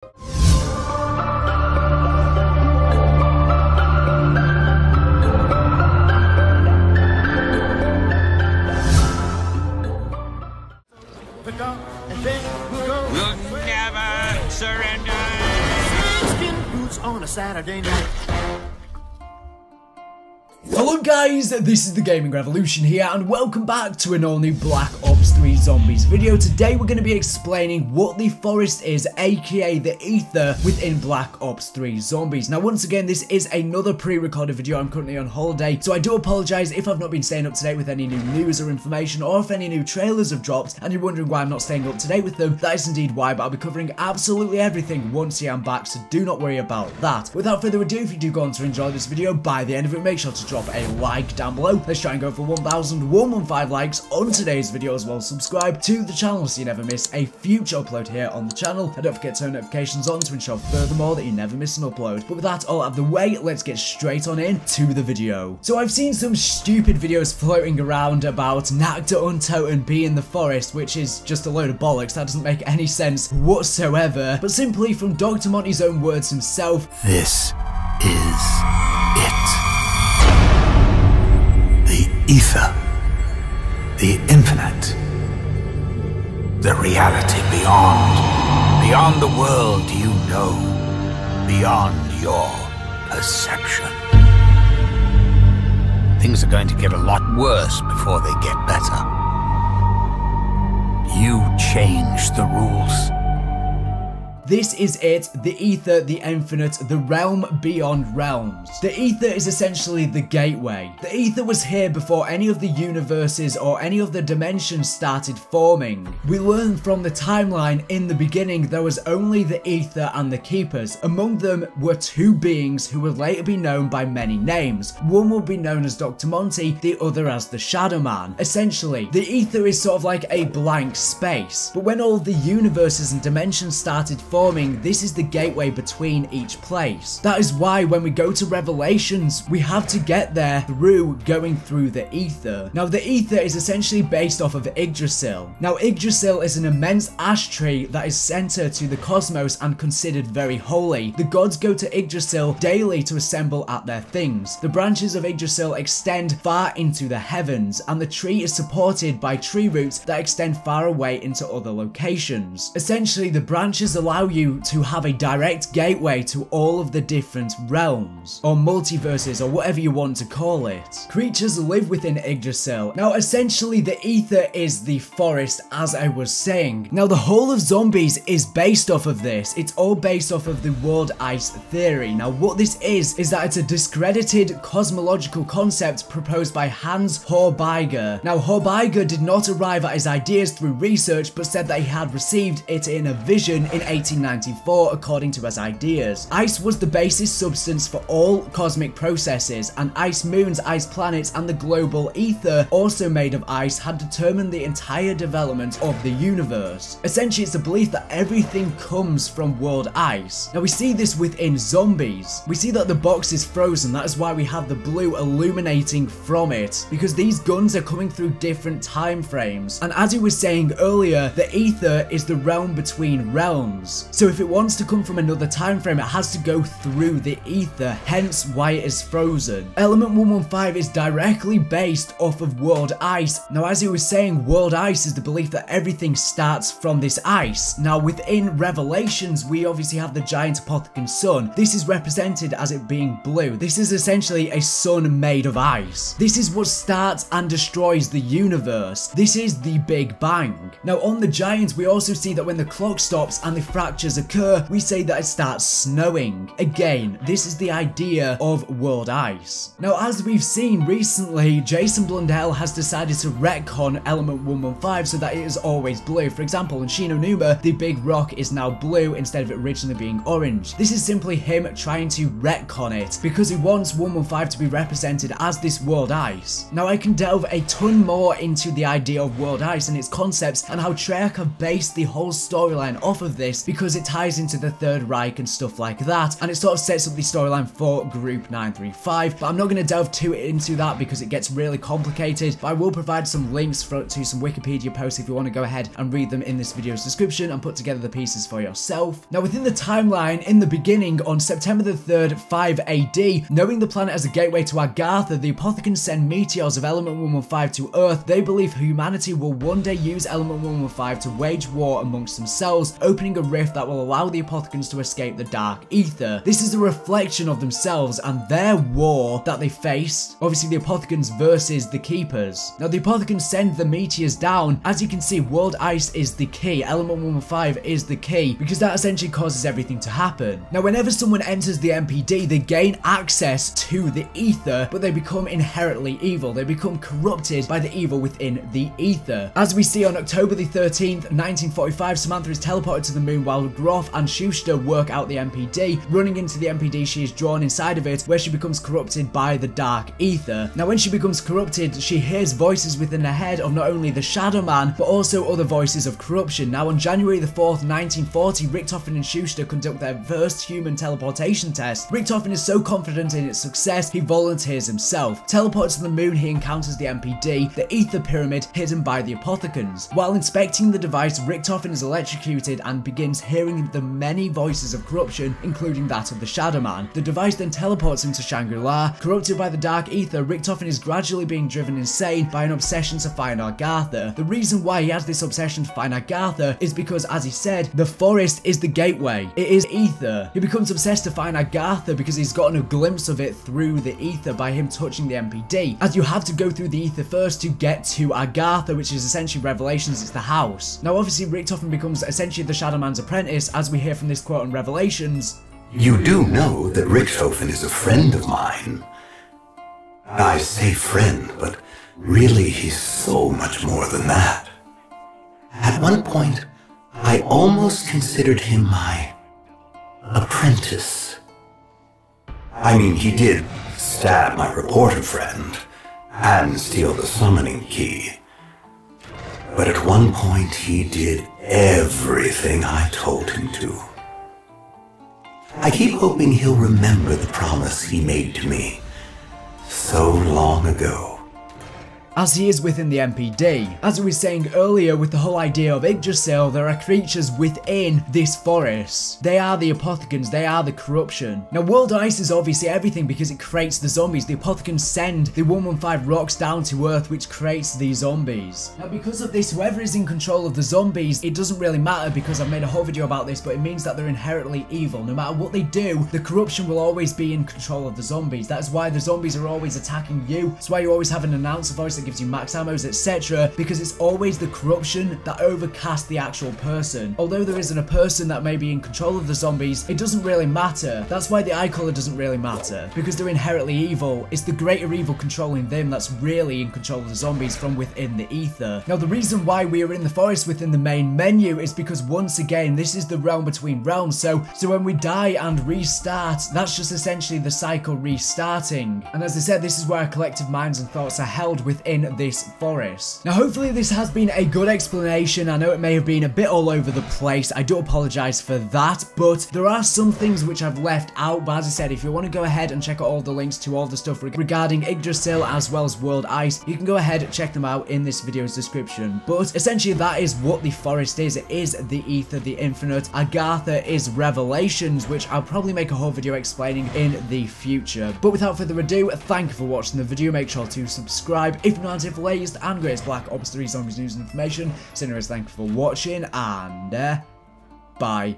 We'll never surrender. Skin boots on a Saturday night. Hello guys, this is the Gaming Revolution here and welcome back to an all new Black Ops 3 Zombies video. Today we're going to be explaining what the Forest is, aka the Ether, within Black Ops 3 Zombies. Now once again, this is another pre-recorded video. I'm currently on holiday, so I do apologise if I've not been staying up to date with any new news or information, or if any new trailers have dropped and you're wondering why I'm not staying up to date with them. That is indeed why, but I'll be covering absolutely everything once I am back, so do not worry about that. Without further ado, if you do go on to enjoy this video, by the end of it, make sure to drop a like down below. Let's try and go for 1,115 likes on today's video, as well as subscribe to the channel so you never miss a future upload here on the channel, and don't forget to turn notifications on to ensure furthermore that you never miss an upload. But with that all out of the way, let's get straight on into the video. So I've seen some stupid videos floating around about Nacht und Toten being the Forest, which is just a load of bollocks. That doesn't make any sense whatsoever, but simply from Dr. Monty's own words himself, this is it. The Ether, the infinite, the reality beyond the world you know, beyond your perception. Things are going to get a lot worse before they get better. You change the rules. This is it, the Ether, the infinite, the realm beyond realms. The Ether is essentially the gateway. The Ether was here before any of the universes or any of the dimensions started forming. We learn from the timeline in the beginning there was only the Ether and the Keepers. Among them were two beings who would later be known by many names. One will be known as Dr. Monty, the other as the Shadow Man. Essentially, the Ether is sort of like a blank space, but when all the universes and dimensions started forming, this is the gateway between each place. That is why when we go to Revelations, we have to get there through going through the Ether. Now the Ether is essentially based off of Yggdrasil. Now Yggdrasil is an immense ash tree that is center to the cosmos and considered very holy. The gods go to Yggdrasil daily to assemble at their things. The branches of Yggdrasil extend far into the heavens, and the tree is supported by tree roots that extend far away into other locations. Essentially, the branches allow you to have a direct gateway to all of the different realms, or multiverses, or whatever you want to call it. Creatures live within Yggdrasil. Now essentially the Ether is the Forest, as I was saying. Now the whole of Zombies is based off of this. It's all based off of the world ice theory. Now what this is that it's a discredited cosmological concept proposed by Hans Horbiger. Now Horbiger did not arrive at his ideas through research, but said that he had received it in a vision in 1894 according to his ideas. Ice was the basis substance for all cosmic processes, and ice moons, ice planets, and the global ether, also made of ice, had determined the entire development of the universe. Essentially, it's a belief that everything comes from world ice. Now we see this within Zombies. We see that the box is frozen. That is why we have the blue illuminating from it, because these guns are coming through different time frames. And as he was saying earlier, the Ether is the realm between realms. So if it wants to come from another time frame, it has to go through the Ether, hence why it is frozen. Element 115 is directly based off of world ice. Now as he was saying, world ice is the belief that everything starts from this ice. Now within Revelations, we obviously have the giant Apothecan sun. This is represented as it being blue. This is essentially a sun made of ice. This is what starts and destroys the universe. This is the Big Bang. Now on the giant, we also see that when the clock stops and the fractures occur, we say that it starts snowing. Again, this is the idea of world ice. Now as we've seen recently, Jason Blundell has decided to retcon element 115 so that it is always blue. For example, in Shi No Numa, the big rock is now blue instead of it originally being orange. This is simply him trying to retcon it because he wants 115 to be represented as this world ice. Now I can delve a ton more into the idea of world ice and its concepts and how Treyarch have based the whole storyline off of this, because because it ties into the Third Reich and stuff like that, and it sort of sets up the storyline for Group 935, but I'm not going to delve too into that because it gets really complicated, but I will provide some links to some Wikipedia posts if you want to go ahead and read them in this video's description and put together the pieces for yourself. Now, within the timeline, in the beginning, on September the 3rd, 5 AD, knowing the planet as a gateway to Agartha, the Apothicons send meteors of Element 115 to Earth. They believe humanity will one day use Element 115 to wage war amongst themselves, opening a rift that will allow the Apothicons to escape the Dark Ether. This is a reflection of themselves and their war that they face. Obviously, the Apothicons versus the Keepers. Now, the Apothicons send the meteors down. As you can see, World Ice is the key. Element 115 is the key because that essentially causes everything to happen. Now, whenever someone enters the MPD, they gain access to the ether, but they become inherently evil. They become corrupted by the evil within the ether. As we see on October the 13th, 1945, Samantha is teleported to the moon while Groff and Schuster work out the MPD. Running into the MPD, she is drawn inside of it, where she becomes corrupted by the dark ether. Now, when she becomes corrupted, she hears voices within her head of not only the Shadow Man, but also other voices of corruption. Now, on January the 4th, 1940, Richtofen and Schuster conduct their first human teleportation test. Richtofen is so confident in its success, he volunteers himself. Teleported to the moon, he encounters the MPD, the ether pyramid hidden by the Apothicons. While inspecting the device, Richtofen is electrocuted and begins hearing the many voices of corruption, including that of the Shadow Man. The device then teleports him to Shangri-La. Corrupted by the dark ether, Richtofen is gradually being driven insane by an obsession to find Agartha. The reason why he has this obsession to find Agartha is because, as he said, the forest is the gateway. It is ether. He becomes obsessed to find Agartha because he's gotten a glimpse of it through the ether by him touching the MPD, as you have to go through the ether first to get to Agartha, which is essentially Revelations. It's the house. Now, obviously, Richtofen becomes essentially the Shadow Man's apprentice, as we hear from this quote on Revelations. You do know that Richtofen is a friend of mine. I say friend, but really he's so much more than that. At one point, I almost considered him my apprentice. I mean, he did stab my reporter friend and steal the summoning key. But at one point, he did everything I told him to. I keep hoping he'll remember the promise he made to me so long ago. As he is within the MPD. As we were saying earlier with the whole idea of Yggdrasil, there are creatures within this forest. They are the Apothicons, they are the corruption. Now, World Ice is obviously everything because it creates the zombies. The Apothicons send the 115 rocks down to Earth, which creates these zombies. Now, because of this, whoever is in control of the zombies, it doesn't really matter because I've made a whole video about this, but it means that they're inherently evil. No matter what they do, the corruption will always be in control of the zombies. That's why the zombies are always attacking you. That's why you always have an announcer voice that gives you max ammos, etc., because it's always the corruption that overcasts the actual person. Although there isn't a person that may be in control of the zombies, it doesn't really matter. That's why the eye color doesn't really matter, because they're inherently evil. It's the greater evil controlling them that's really in control of the zombies from within the ether. Now, the reason why we are in the forest within the main menu is because, once again, this is the realm between realms. So when we die and restart, that's just essentially the cycle restarting. And as I said, this is where our collective minds and thoughts are held within this forest. Now, hopefully this has been a good explanation. I know it may have been a bit all over the place. I do apologize for that, but there are some things which I've left out. But as I said, if you want to go ahead and check out all the links to all the stuff regarding Yggdrasil as well as World Ice, you can go ahead and check them out in this video's description. But essentially, that is what the forest is. It is the ether, the infinite. Agartha is Revelations, which I'll probably make a whole video explaining in the future. But without further ado, thank you for watching the video. Make sure to subscribe if not for latest and greatest Black Ops 3 zombies news and information. So anyways, thank you for watching, and bye.